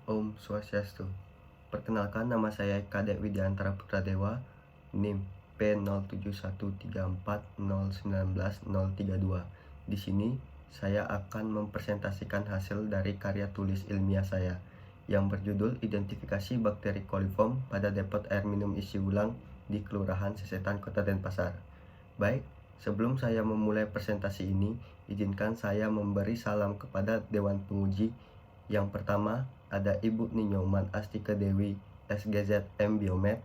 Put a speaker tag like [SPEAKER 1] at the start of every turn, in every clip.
[SPEAKER 1] Om Swastiastu. Perkenalkan, nama saya Kadek Widiantara Putradewa, NIM P071340190032. Di sini saya akan mempresentasikan hasil dari karya tulis ilmiah saya yang berjudul Identifikasi Bakteri Coliform pada Depot Air Minum Isi Ulang di Kelurahan Sesetan, Kota Denpasar. Baik, sebelum saya memulai presentasi ini, izinkan saya memberi salam kepada Dewan Penguji. Yang pertama ada Ibu Ninyoman Astika Dewi, SGZ M Biomed.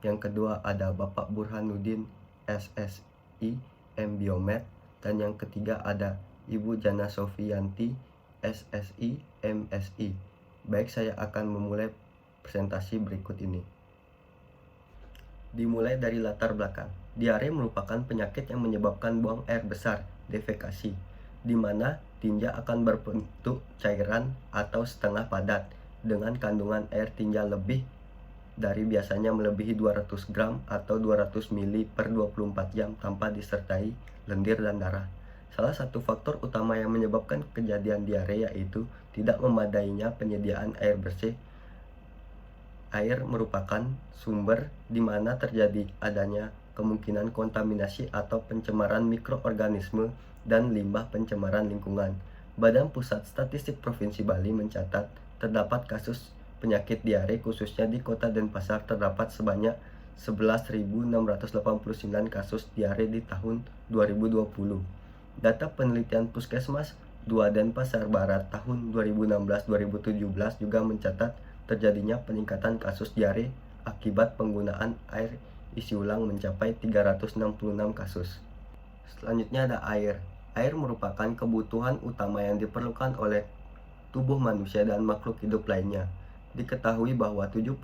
[SPEAKER 1] Yang kedua ada Bapak Burhanuddin, SSI M Biomed. Dan yang ketiga ada Ibu Jana Sofianti, SSI MSI. Baik, saya akan memulai presentasi berikut ini. Dimulai dari latar belakang. Diare merupakan penyakit yang menyebabkan buang air besar, defekasi, di mana tinja akan berbentuk cairan atau setengah padat dengan kandungan air tinja lebih dari biasanya melebihi 200 gram atau 200 mili per 24 jam tanpa disertai lendir dan darah. Salah satu faktor utama yang menyebabkan kejadian diare yaitu tidak memadainya penyediaan air bersih. Air merupakan sumber di mana terjadi adanya kemungkinan kontaminasi atau pencemaran mikroorganisme dan limbah pencemaran lingkungan. Badan Pusat Statistik Provinsi Bali mencatat terdapat kasus penyakit diare khususnya di Kota Denpasar terdapat sebanyak 11.689 kasus diare di tahun 2020. Data penelitian Puskesmas 2 Denpasar Barat tahun 2016-2017 juga mencatat terjadinya peningkatan kasus diare akibat penggunaan air isi ulang mencapai 366 kasus. Selanjutnya ada air. Air merupakan kebutuhan utama yang diperlukan oleh tubuh manusia dan makhluk hidup lainnya. Diketahui bahwa 70%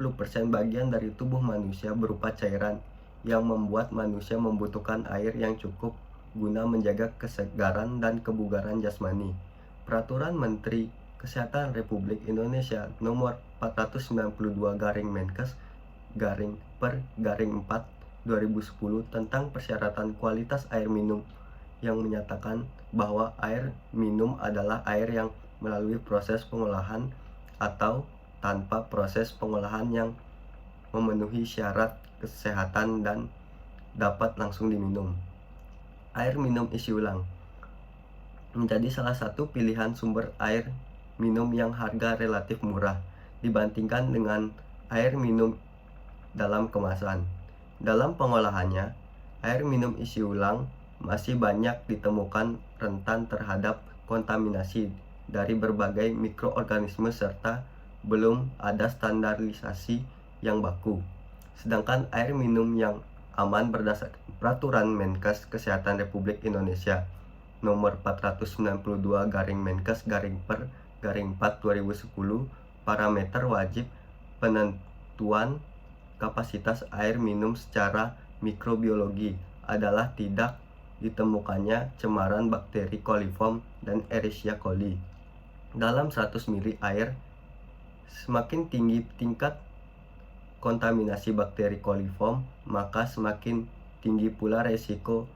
[SPEAKER 1] bagian dari tubuh manusia berupa cairan yang membuat manusia membutuhkan air yang cukup guna menjaga kesegaran dan kebugaran jasmani. Peraturan Menteri Kesehatan Republik Indonesia Nomor 492/Menkes /4 2010 tentang persyaratan kualitas air minum yang menyatakan bahwa air minum adalah air yang melalui proses pengolahan atau tanpa proses pengolahan yang memenuhi syarat kesehatan dan dapat langsung diminum. Air minum isi ulang menjadi salah satu pilihan sumber air minum yang harga relatif murah dibandingkan dengan air minum dalam kemasan. Dalam pengolahannya, air minum isi ulang masih banyak ditemukan rentan terhadap kontaminasi dari berbagai mikroorganisme serta belum ada standarisasi yang baku. Sedangkan air minum yang aman berdasarkan Peraturan Menkes Kesehatan Republik Indonesia Nomor 492/Menkes/4 2010 parameter wajib penentuan kapasitas air minum secara mikrobiologi adalah tidak ditemukannya cemaran bakteri coliform dan Escherichia coli dalam 100 mili air. Semakin tinggi tingkat kontaminasi bakteri coliform, maka semakin tinggi pula resiko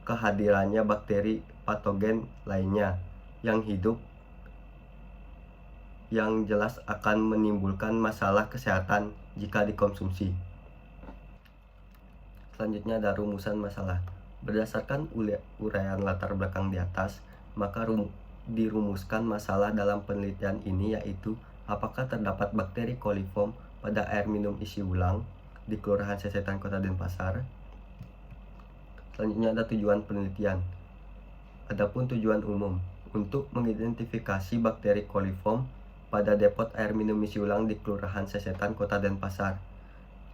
[SPEAKER 1] kehadirannya bakteri patogen lainnya yang hidup yang jelas akan menimbulkan masalah kesehatan jika dikonsumsi. Selanjutnya ada rumusan masalah. Berdasarkan uraian latar belakang di atas, maka dirumuskan masalah dalam penelitian ini yaitu apakah terdapat bakteri coliform pada air minum isi ulang di Kelurahan Sesetan, Kota Denpasar. Selanjutnya ada tujuan penelitian. Adapun tujuan umum untuk mengidentifikasi bakteri coliform pada depot air minum isi ulang di Kelurahan Sesetan, Kota Denpasar.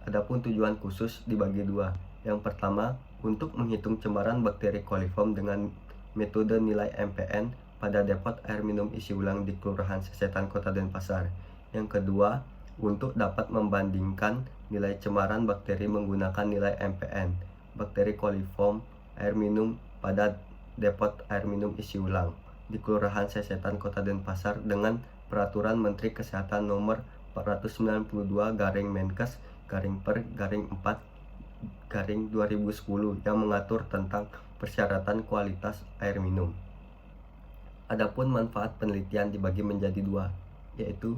[SPEAKER 1] Adapun tujuan khusus dibagi dua. Yang pertama, untuk menghitung cemaran bakteri coliform dengan metode nilai MPN pada depot air minum isi ulang di Kelurahan Sesetan, Kota Denpasar. Yang kedua, untuk dapat membandingkan nilai cemaran bakteri menggunakan nilai MPN bakteri coliform air minum pada depot air minum isi ulang di Kelurahan Sesetan, Kota Denpasar dengan Peraturan Menteri Kesehatan Nomor 492/Menkes/4 yang mengatur tentang persyaratan kualitas air minum. Adapun manfaat penelitian dibagi menjadi dua, yaitu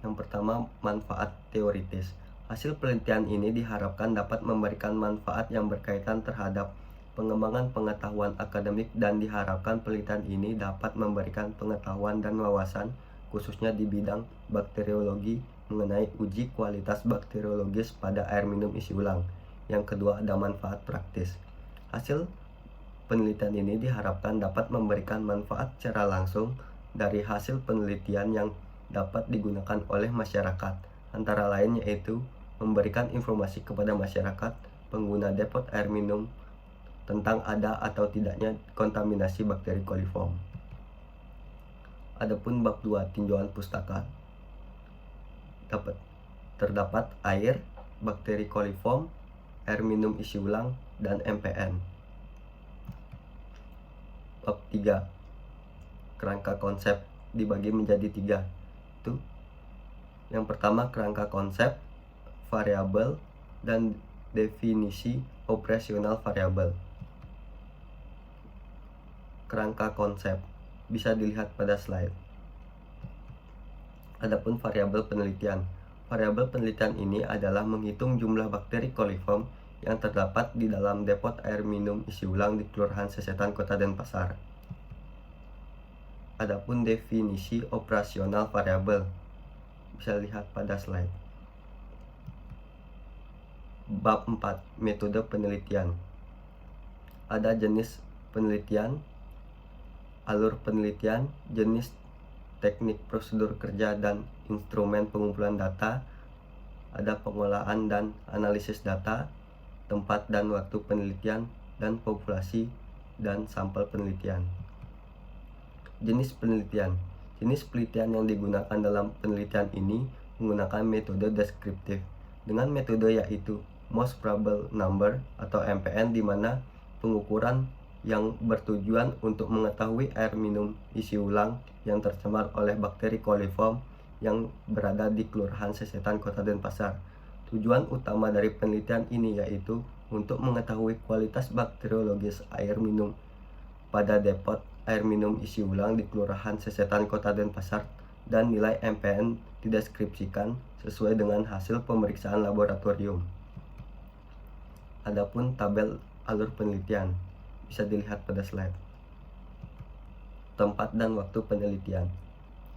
[SPEAKER 1] Yang pertama, manfaat teoritis. Hasil penelitian ini diharapkan dapat memberikan manfaat yang berkaitan terhadap pengembangan pengetahuan akademik dan diharapkan penelitian ini dapat memberikan pengetahuan dan wawasan khususnya di bidang bakteriologi mengenai uji kualitas bakteriologis pada air minum isi ulang. Yang kedua, ada manfaat praktis. Hasil penelitian ini diharapkan dapat memberikan manfaat secara langsung dari hasil penelitian yang dapat digunakan oleh masyarakat, antara lain yaitu memberikan informasi kepada masyarakat pengguna depot air minum tentang ada atau tidaknya kontaminasi bakteri coliform. Adapun bab 2, tinjauan pustaka. Terdapat air, bakteri coliform, air minum isi ulang, dan MPN. Bab 3, kerangka konsep dibagi menjadi 3. Yang pertama, kerangka konsep, variabel, dan definisi operasional variabel. Kerangka konsep bisa dilihat pada slide. Adapun variabel penelitian. Variabel penelitian ini adalah menghitung jumlah bakteri coliform yang terdapat di dalam depot air minum isi ulang di Kelurahan Sesetan, Kota Denpasar. Adapun definisi operasional variabel bisa lihat pada slide. Bab 4, metode penelitian. Ada jenis penelitian, alur penelitian, jenis teknik prosedur kerja dan instrumen pengumpulan data, ada pengolahan dan analisis data, tempat dan waktu penelitian, dan populasi dan sampel penelitian. Jenis penelitian. Jenis penelitian yang digunakan dalam penelitian ini menggunakan metode deskriptif dengan metode yaitu most probable number atau MPN, di mana pengukuran yang bertujuan untuk mengetahui air minum isi ulang yang tercemar oleh bakteri coliform yang berada di Kelurahan Sesetan, Kota Denpasar. Tujuan utama dari penelitian ini yaitu untuk mengetahui kualitas bakteriologis air minum pada depot air minum isi ulang di Kelurahan Sesetan, Kota Denpasar, dan nilai MPN dideskripsikan sesuai dengan hasil pemeriksaan laboratorium. Adapun tabel alur penelitian bisa dilihat pada slide. Tempat dan waktu penelitian.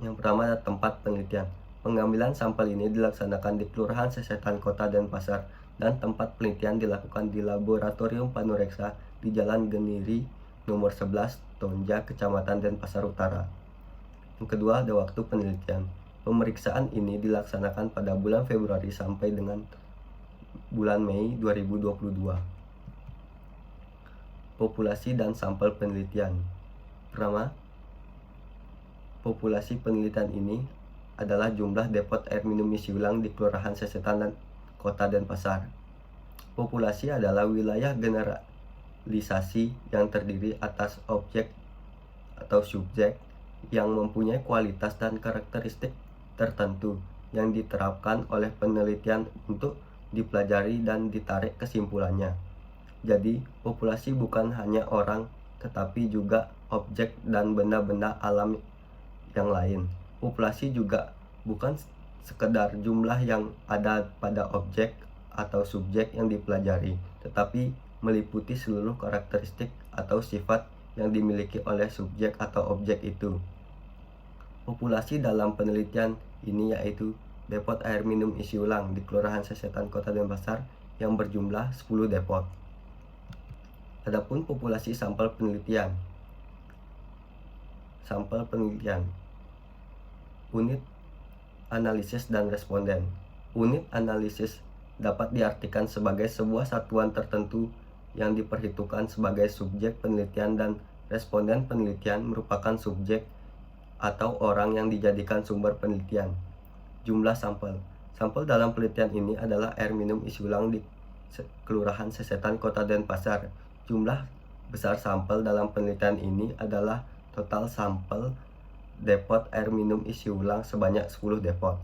[SPEAKER 1] Yang pertama ada tempat penelitian. Pengambilan sampel ini dilaksanakan di Kelurahan Sesetan, Kota Denpasar, dan tempat penelitian dilakukan di Laboratorium Panureksa di Jalan Geniri nomor 11, Tonja, Kecamatan Denpasar Utara. Yang kedua ada waktu penelitian. Pemeriksaan ini dilaksanakan pada bulan Februari sampai dengan bulan Mei 2022. Populasi dan sampel penelitian. Pertama, populasi penelitian ini adalah jumlah depot air minum isi ulang di Kelurahan Sesetan dan Kota Denpasar. Populasi adalah wilayah generalisasi yang terdiri atas objek atau subjek yang mempunyai kualitas dan karakteristik tertentu yang diterapkan oleh penelitian untuk dipelajari dan ditarik kesimpulannya. Jadi, populasi bukan hanya orang, tetapi juga objek dan benda-benda alam yang lain. Populasi juga bukan sekedar jumlah yang ada pada objek atau subjek yang dipelajari, tetapi meliputi seluruh karakteristik atau sifat yang dimiliki oleh subjek atau objek itu. Populasi dalam penelitian ini yaitu depot air minum isi ulang di Kelurahan Sesetan, Kota Denpasar yang berjumlah 10 depot. Adapun populasi sampel penelitian. Sampel penelitian. Unit analisis dan responden. Unit analisis dapat diartikan sebagai sebuah satuan tertentu yang diperhitungkan sebagai subjek penelitian, dan responden penelitian merupakan subjek atau orang yang dijadikan sumber penelitian. Jumlah sampel. Sampel dalam penelitian ini adalah air minum isi ulang di Kelurahan Sesetan, Kota Denpasar. Jumlah besar sampel dalam penelitian ini adalah total sampel depot air minum isi ulang sebanyak 10 depot.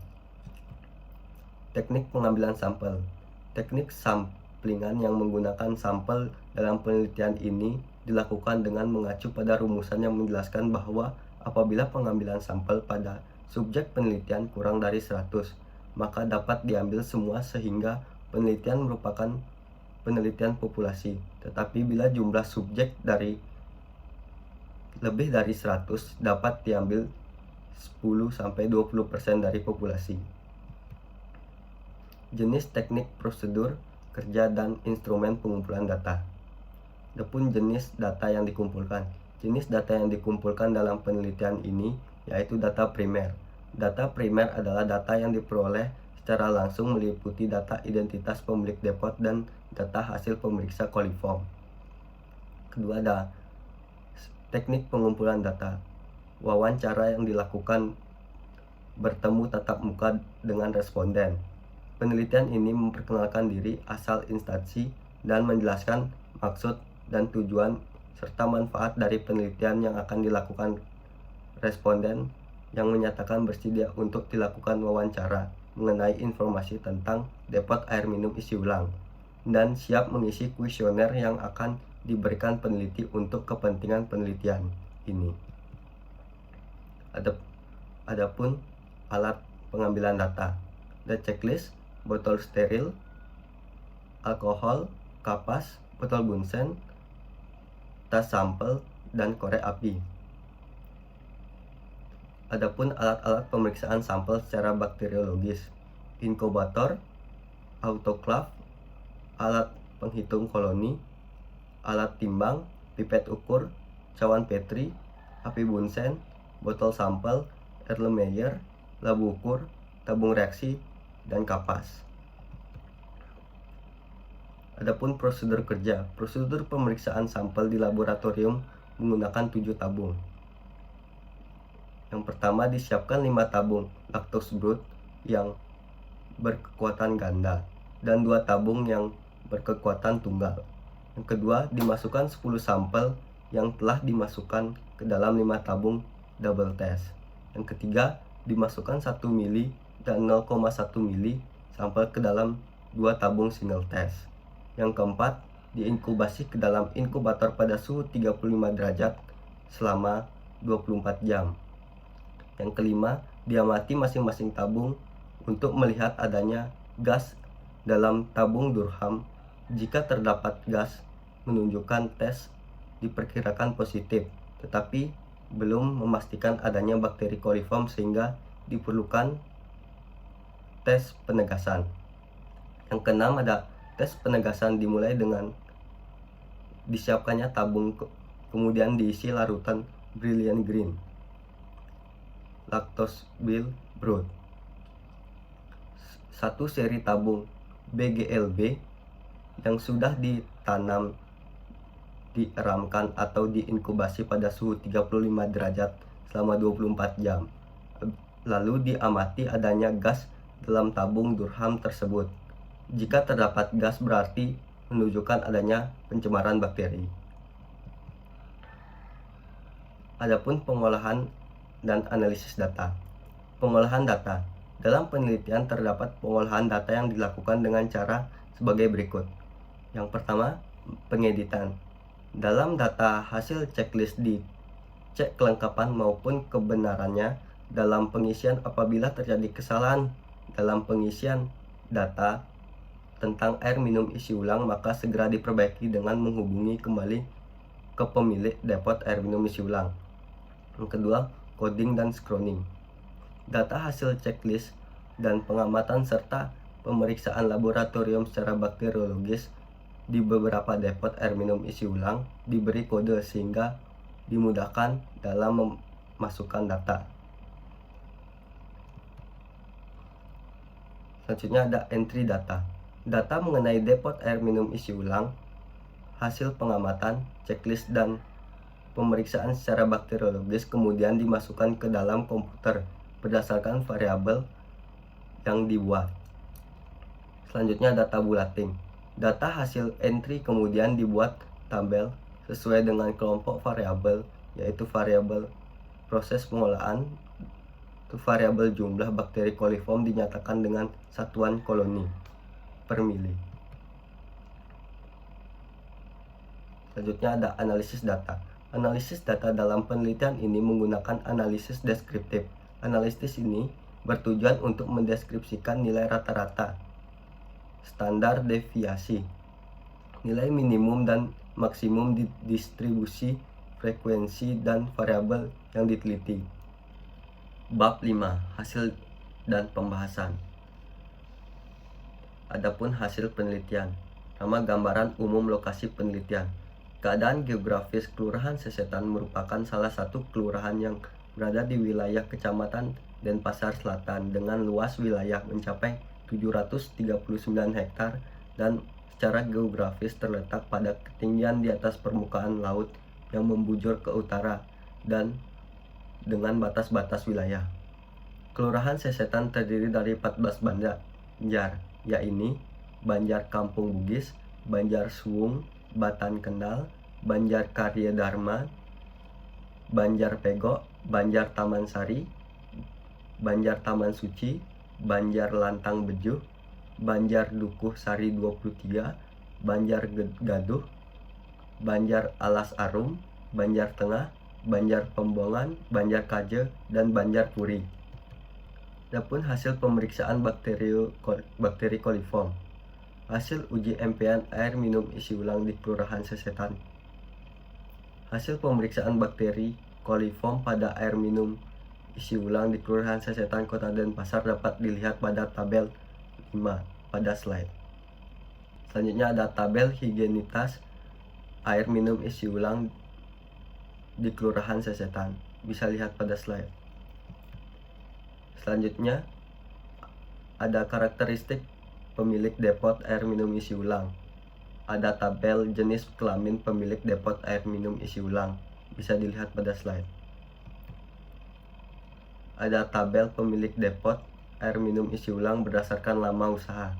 [SPEAKER 1] Teknik pengambilan sampel. Teknik samplingan yang menggunakan sampel dalam penelitian ini dilakukan dengan mengacu pada rumusan yang menjelaskan bahwa apabila pengambilan sampel pada subjek penelitian kurang dari 100, maka dapat diambil semua sehingga penelitian merupakan penelitian populasi. Tetapi bila jumlah subjek lebih dari 100, dapat diambil 10-20% dari populasi. Jenis, teknik, prosedur kerja, dan instrumen pengumpulan data. Adapun jenis data yang dikumpulkan. Jenis data yang dikumpulkan dalam penelitian ini yaitu data primer. Data primer adalah data yang diperoleh secara langsung meliputi data identitas pemilik depot dan data hasil pemeriksa coliform. Kedua, ada teknik pengumpulan data. Wawancara yang dilakukan bertemu tatap muka dengan responden. Penelitian ini memperkenalkan diri, asal instansi, dan menjelaskan maksud dan tujuan serta manfaat dari penelitian yang akan dilakukan. Responden yang menyatakan bersedia untuk dilakukan wawancara mengenai informasi tentang depot air minum isi ulang dan siap mengisi kuesioner yang akan diberikan peneliti untuk kepentingan penelitian ini. Adapun alat pengambilan data, ada checklist, botol steril, alkohol, kapas, botol bunsen, tas sampel, dan korek api. Adapun alat-alat pemeriksaan sampel secara bakteriologis, inkubator, autoklaf, alat penghitung koloni, alat timbang, pipet ukur, cawan Petri, api bunsen, botol sampel, Erlenmeyer, labu ukur, tabung reaksi, dan kapas. Adapun prosedur kerja. Prosedur pemeriksaan sampel di laboratorium menggunakan 7 tabung. Yang pertama, disiapkan 5 tabung lactose brut yang berkekuatan ganda dan 2 tabung yang berkekuatan tunggal. Yang kedua, dimasukkan 10 sampel yang telah dimasukkan ke dalam 5 tabung double test. Yang ketiga, dimasukkan 1 mili dan 0,1 mili sampel ke dalam 2 tabung single test. Yang keempat, diinkubasi ke dalam inkubator pada suhu 35 derajat selama 24 jam. Yang kelima, diamati masing-masing tabung untuk melihat adanya gas dalam tabung Durham. Jika terdapat gas, menunjukkan tes diperkirakan positif, tetapi belum memastikan adanya bakteri coliform sehingga diperlukan tes penegasan. Yang keenam, ada tes penegasan dimulai dengan disiapkannya tabung, kemudian diisi larutan Brilliant Green, lactose bil broth. Satu seri tabung BGLB yang sudah ditanam, dieramkan atau diinkubasi pada suhu 35 derajat selama 24 jam. Lalu diamati adanya gas dalam tabung Durham tersebut. Jika terdapat gas, berarti menunjukkan adanya pencemaran bakteri. Adapun pengolahan dan analisis data. Pengolahan data. Dalam penelitian terdapat pengolahan data yang dilakukan dengan cara sebagai berikut. Yang pertama, pengeditan. Dalam data hasil checklist dicek kelengkapan maupun kebenarannya dalam pengisian. Apabila terjadi kesalahan dalam pengisian data tentang air minum isi ulang, maka segera diperbaiki dengan menghubungi kembali ke pemilik depot air minum isi ulang. Yang kedua, coding dan screening. Data hasil checklist dan pengamatan serta pemeriksaan laboratorium secara bakteriologis di beberapa depot air minum isi ulang diberi kode sehingga dimudahkan dalam memasukkan data. Selanjutnya ada entry data. Data mengenai depot air minum isi ulang, hasil pengamatan, checklist, dan pemeriksaan secara bakteriologis kemudian dimasukkan ke dalam komputer berdasarkan variabel yang dibuat. Selanjutnya ada tabulating. Data hasil entry kemudian dibuat tabel sesuai dengan kelompok variabel, yaitu variabel proses pengolahan, itu variabel jumlah bakteri coliform dinyatakan dengan satuan koloni per mili. Selanjutnya ada analisis data. Analisis data dalam penelitian ini menggunakan analisis deskriptif. Analisis ini bertujuan untuk mendeskripsikan nilai rata-rata, standar deviasi, nilai minimum dan maksimum distribusi frekuensi dan variabel yang diteliti. Bab 5. Hasil dan pembahasan. Adapun hasil penelitian. Nama gambaran umum lokasi penelitian. Keadaan geografis Kelurahan Sesetan merupakan salah satu kelurahan yang berada di wilayah Kecamatan Denpasar Selatan dengan luas wilayah mencapai 739 hektar dan secara geografis terletak pada ketinggian di atas permukaan laut yang membujur ke utara dan dengan batas-batas wilayah. Kelurahan Sesetan terdiri dari 14 banjar, yaitu Banjar Kampung Bugis, Banjar Suwung, Batan Kendal, Banjar Karya Dharma, Banjar Pego, Banjar Taman Sari, Banjar Taman Suci, Banjar Lantang Bejuh, Banjar Dukuh Sari 23, Banjar Gaduh, Banjar Alas Arum, Banjar Tengah, Banjar Pembongan, Banjar Kaje, dan Banjar Puri. Adapun hasil pemeriksaan bakteri koliform. Hasil uji empian air minum isi ulang di Kelurahan Sesetan. Hasil pemeriksaan bakteri koliform pada air minum isi ulang di Kelurahan Sesetan, Kota Denpasar dapat dilihat pada tabel 5 pada slide. Selanjutnya ada tabel higienitas air minum isi ulang di Kelurahan Sesetan. Bisa lihat pada slide. Selanjutnya ada karakteristik pemilik depot air minum isi ulang. Ada tabel jenis kelamin pemilik depot air minum isi ulang. Bisa dilihat pada slide. Ada tabel pemilik depot air minum isi ulang berdasarkan lama usaha.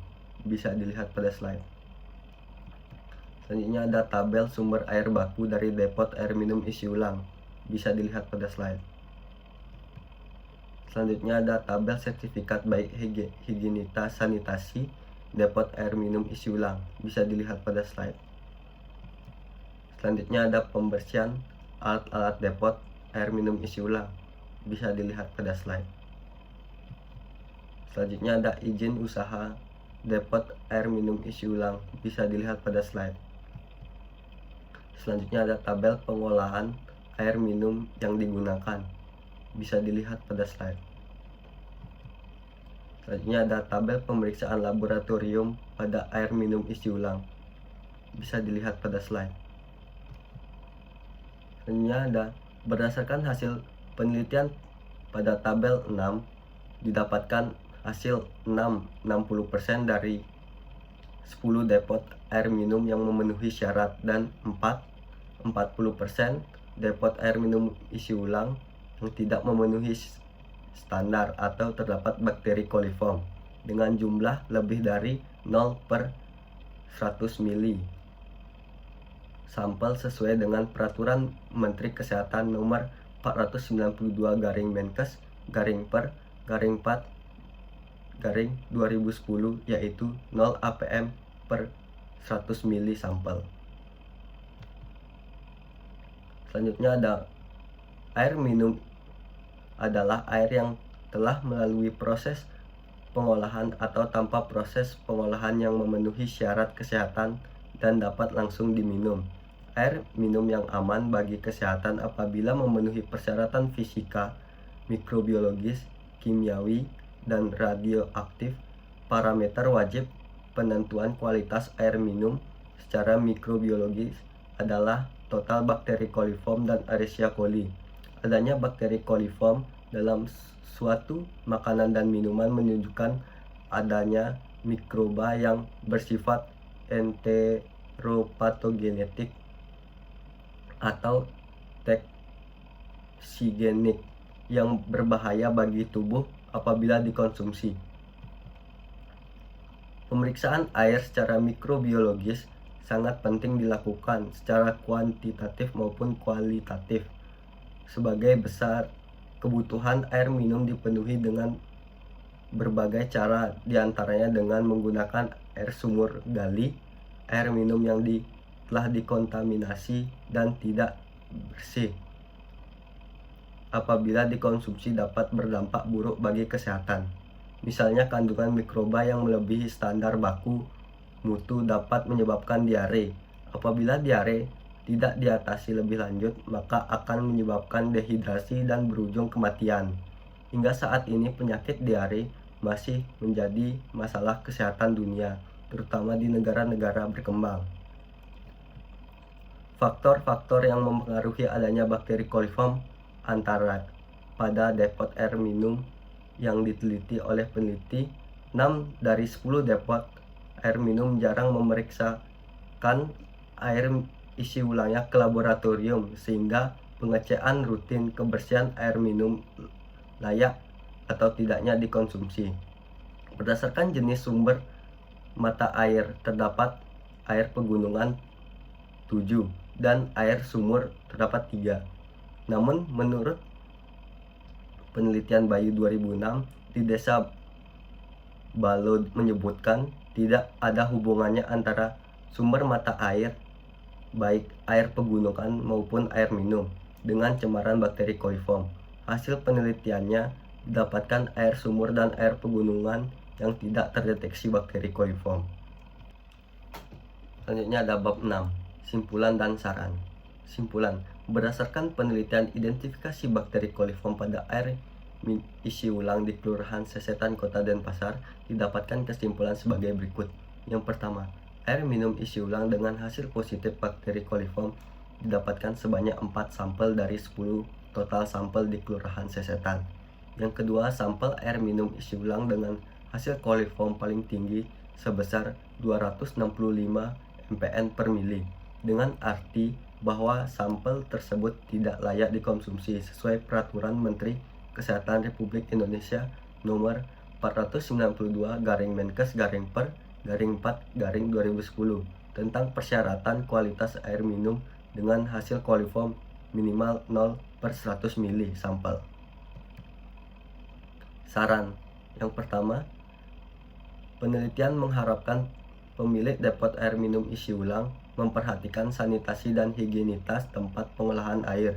[SPEAKER 1] Bisa dilihat pada slide. Selanjutnya ada tabel sumber air baku dari depot air minum isi ulang. Bisa dilihat pada slide. Selanjutnya ada tabel sertifikat baik higienitas sanitasi depot air minum isi ulang. Bisa dilihat pada slide. Selanjutnya ada pembersihan alat-alat depot air minum isi ulang. Bisa dilihat pada slide. Selanjutnya ada izin usaha depot air minum isi ulang. Bisa dilihat pada slide. Selanjutnya ada tabel pengolahan air minum yang digunakan. Bisa dilihat pada slide. Selanjutnya ada tabel pemeriksaan laboratorium pada air minum isi ulang. Bisa dilihat pada slide. Selanjutnya ada berdasarkan hasil penelitian pada tabel 6 didapatkan hasil 60% dari 10 depot air minum yang memenuhi syarat dan 40% depot air minum isi ulang yang tidak memenuhi standar atau terdapat bakteri koliform dengan jumlah lebih dari 0/100 mili sampel sesuai dengan Peraturan Menteri Kesehatan Nomor 492/Menkes/4/2010 yaitu 0 APM per 100 mili sampel. Selanjutnya ada air minum adalah air yang telah melalui proses pengolahan atau tanpa proses pengolahan yang memenuhi syarat kesehatan dan dapat langsung diminum. Air minum yang aman bagi kesehatan apabila memenuhi persyaratan fisika, mikrobiologis, kimiawi, dan radioaktif. Parameter wajib penentuan kualitas air minum secara mikrobiologis adalah total bakteri koliform dan Escherichia coli. Adanya bakteri koliform dalam suatu makanan dan minuman menunjukkan adanya mikroba yang bersifat enteropatogenetik atau toksigenik yang berbahaya bagi tubuh apabila dikonsumsi. Pemeriksaan air secara mikrobiologis sangat penting dilakukan secara kuantitatif maupun kualitatif. Sebagai besar kebutuhan air minum dipenuhi dengan berbagai cara, diantaranya dengan menggunakan air sumur gali, air minum yang telah dikontaminasi dan tidak bersih, apabila dikonsumsi dapat berdampak buruk bagi kesehatan. Misalnya kandungan mikroba yang melebihi standar baku mutu dapat menyebabkan diare. Apabila diare tidak diatasi lebih lanjut, maka akan menyebabkan dehidrasi dan berujung kematian. Hingga saat ini penyakit diare masih menjadi masalah kesehatan dunia, terutama di negara-negara berkembang. Faktor-faktor yang mempengaruhi adanya bakteri coliform antara pada depot air minum yang diteliti oleh peneliti, 6 dari 10 depot air minum jarang memeriksakan air isi ulangnya ke laboratorium, sehingga pengecekan rutin kebersihan air minum layak atau tidaknya dikonsumsi. Berdasarkan jenis sumber mata air, terdapat air pegunungan 7 dan air sumur terdapat 3. Namun menurut penelitian Bayu 2006 di Desa Balo menyebutkan tidak ada hubungannya antara sumber mata air, baik air pegunungan maupun air minum, dengan cemaran bakteri coliform. Hasil penelitiannya didapatkan air sumur dan air pegunungan yang tidak terdeteksi bakteri coliform. Selanjutnya ada bab 6, simpulan dan saran. Simpulan, berdasarkan penelitian identifikasi bakteri coliform pada air isi ulang di Kelurahan Sesetan, Kota Denpasar, didapatkan kesimpulan sebagai berikut. Yang pertama, air minum isi ulang dengan hasil positif bakteri coliform didapatkan sebanyak 4 sampel dari 10 total sampel di Kelurahan Sesetan. Yang kedua, sampel air minum isi ulang dengan hasil coliform paling tinggi sebesar 265 mpn per mili, dengan arti bahwa sampel tersebut tidak layak dikonsumsi sesuai Peraturan Menteri Kesehatan Republik Indonesia Nomor 492/Menkes/Per/4/2010 tentang persyaratan kualitas air minum dengan hasil coliform minimal 0/100 mili sampel. Saran yang pertama, penelitian mengharapkan pemilik depot air minum isi ulang memperhatikan sanitasi dan higienitas tempat pengolahan air,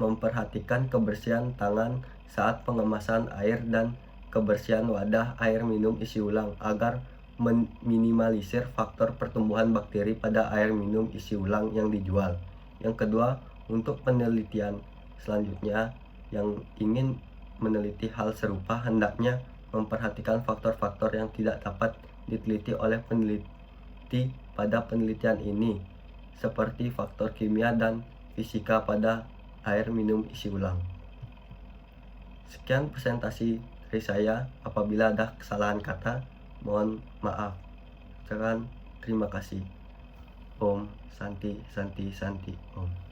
[SPEAKER 1] memperhatikan kebersihan tangan saat pengemasan air dan kebersihan wadah air minum isi ulang agar meminimalisir faktor pertumbuhan bakteri pada air minum isi ulang yang dijual. Yang kedua, untuk penelitian selanjutnya yang ingin meneliti hal serupa hendaknya memperhatikan faktor-faktor yang tidak dapat diteliti oleh peneliti pada penelitian ini, seperti faktor kimia dan fisika pada air minum isi ulang. Sekian presentasi dari saya. Apabila ada kesalahan kata, mohon maaf. Terima kasih. Om Santi Santi Santi Om.